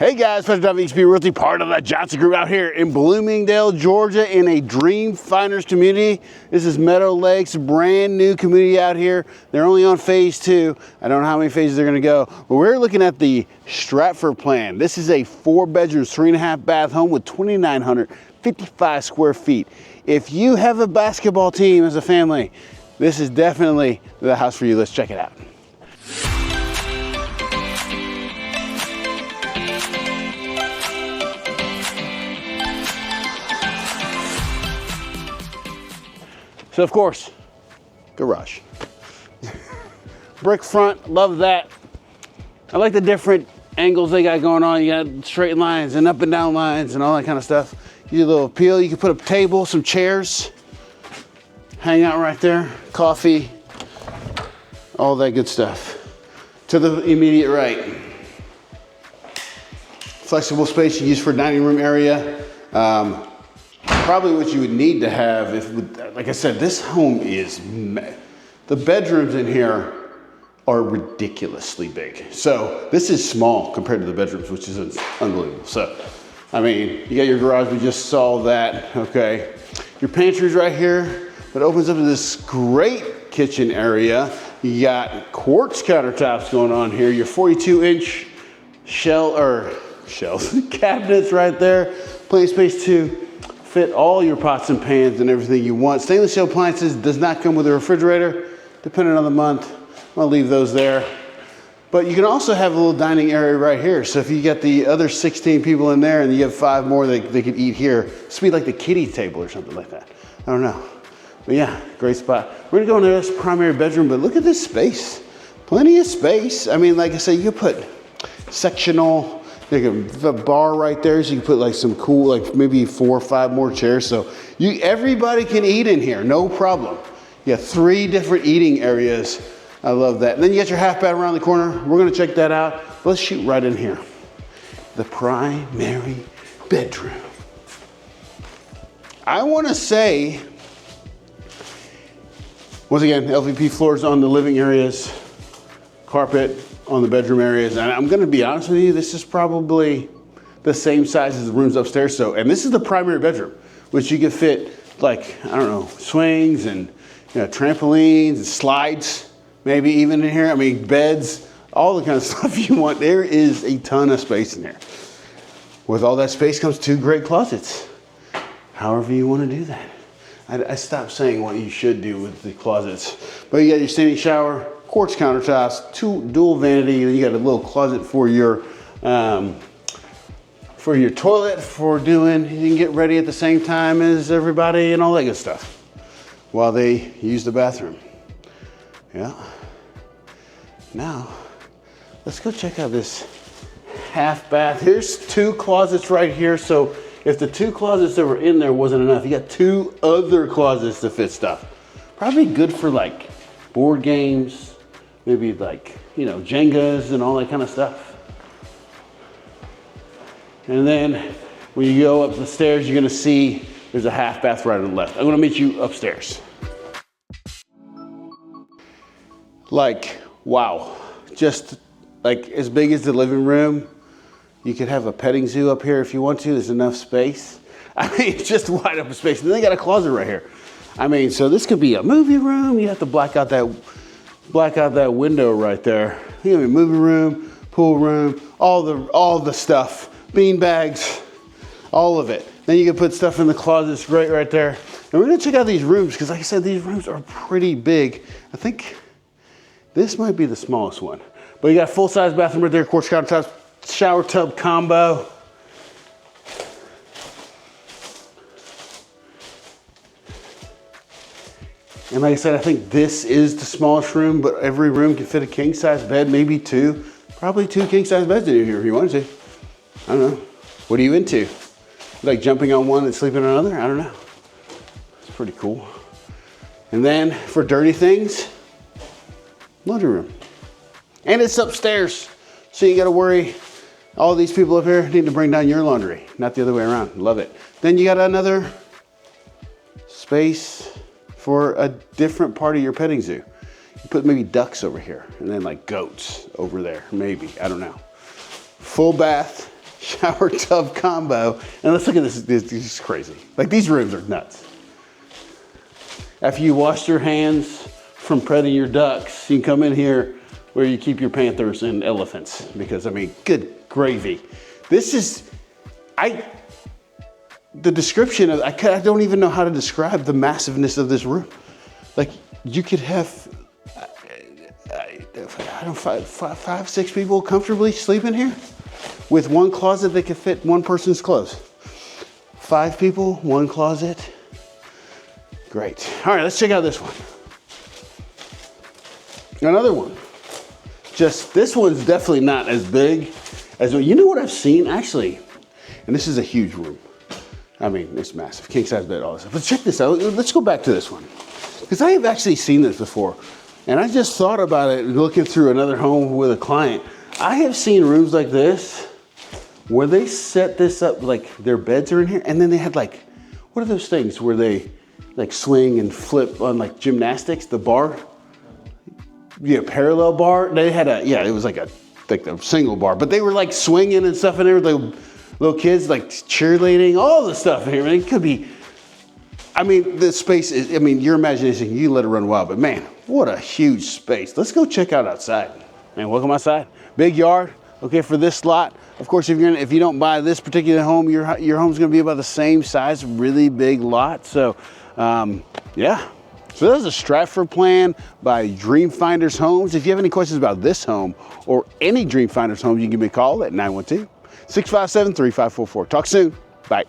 Hey guys, Special Donovan, HB Realty, part of the Johnson Group out here in Bloomingdale, Georgia, in a Dream Finders community. This is Meadow Lakes, brand new community out here. They're only on phase 2. I don't know how many phases they're gonna go, but we're looking at the Stratford plan. This is a 4-bedroom, 3.5 bath home with 2,955 square feet. If you have a basketball team as a family, this is definitely the house for you. Let's check it out. So of course, garage. Brick front, love that. I like the different angles they got going on. You got straight lines and up and down lines and all that kind of stuff. You get a little appeal. You can put a table, some chairs, hang out right there, coffee, all that good stuff. To the immediate right. Flexible space you use for dining room area. Probably what you would need to have if, like I said, this home is, the bedrooms in here are ridiculously big. So this is small compared to the bedrooms, which is unbelievable. So, I mean, you got your garage, we just saw that, okay. Your pantry's right here, but it opens up to this great kitchen area. You got quartz countertops going on here. Your 42-inch shells, cabinets right there. Plenty of space to fit all your pots and pans and everything you want. Stainless steel appliances does not come with a refrigerator, depending on the month. I'll leave those there. But you can also have a little dining area right here. So if you get the other 16 people in there and you have 5 more, they could eat here. This would be like the kiddie table or something like that. I don't know. But yeah, great spot. We're gonna go into this primary bedroom, but look at this space. Plenty of space. I mean, like I say, you could put sectional, the bar right there, so you can put like some cool, like maybe 4 or 5 more chairs. So everybody can eat in here, no problem. You got 3 different eating areas. I love that. And then you got your half bath around the corner. We're gonna check that out. Let's shoot right in here. The primary bedroom. I wanna say, once again, LVP floors on the living areas, carpet on the bedroom areas. And I'm gonna be honest with you, this is probably the same size as the rooms upstairs. So, and this is the primary bedroom, which you can fit like, I don't know, swings and trampolines and slides, maybe even in here. I mean, beds, all the kind of stuff you want. There is a ton of space in there. With all that space comes 2 great closets. However you wanna do that. I stopped saying what you should do with the closets. But you got your standing shower, quartz countertops, 2 dual vanity, then you got a little closet for your toilet for doing, you can get ready at the same time as everybody and all that good stuff while they use the bathroom. Yeah. Now, let's go check out this half bath. Here's 2 closets right here. So if the 2 closets that were in there wasn't enough, you got 2 other closets to fit stuff. Probably good for like board games, maybe like, Jengas and all that kind of stuff. And then when you go up the stairs, you're gonna see there's a half bath right on the left. I'm gonna meet you upstairs. Like, wow. Just like as big as the living room. You could have a petting zoo up here if you want to. There's enough space. I mean, it's just wide open space. And then they got a closet right here. I mean, so this could be a movie room. You have to black out that window right there. You have a movie room, pool room, all the stuff, bean bags, all of it. Then you can put stuff in the closets right there. And we're gonna check out these rooms because like I said, these rooms are pretty big. I think this might be the smallest one. But you got a full-size bathroom right there, quartz countertops, shower tub combo. And like I said, I think this is the smallest room, but every room can fit a king-size bed, maybe 2. Probably 2 king-size beds in here if you wanted to. I don't know. What are you into? You like jumping on one and sleeping on another? I don't know. It's pretty cool. And then for dirty things, laundry room. And it's upstairs, so you gotta worry. All these people up here need to bring down your laundry, not the other way around. Love it. Then you got another space for a different part of your petting zoo. You put maybe ducks over here and then like goats over there, maybe, I don't know. Full bath, shower tub combo. And let's look at this. This is crazy. Like, these rooms are nuts. After you wash your hands from petting your ducks, you can come in here where you keep your panthers and elephants, because I mean, good gravy. This is, the description of, I don't even know how to describe the massiveness of this room. Like, you could have, I don't know, five, six people comfortably sleep in here with one closet that could fit one person's clothes. 5 people, one closet. Great. All right, let's check out this one. Another one. Just, this one's definitely not as big as, you know what I've seen actually, and this is a huge room. I mean, it's massive, king size bed, all this stuff. But check this out, let's go back to this one. Because I have actually seen this before. And I just thought about it looking through another home with a client. I have seen rooms like this where they set this up, like their beds are in here, and then they had like, what are those things where they like swing and flip on like gymnastics, the bar? Yeah, parallel bar. They had it was like a single bar, but they were like swinging and stuff in there with like little kids like cheerleading, all the stuff in here. I mean, it could be, I mean, the space is, I mean, your imagination, you let it run wild, but man, what a huge space. Let's go check out outside. Man, welcome outside. Big yard, okay, for this lot. Of course, if you don't buy this particular home, your home's gonna be about the same size, really big lot. So, yeah. So that's a Stratford plan by Dreamfinders Homes. If you have any questions about this home or any Dreamfinders homes, you can give me a call at 912-657-3544. Talk soon. Bye.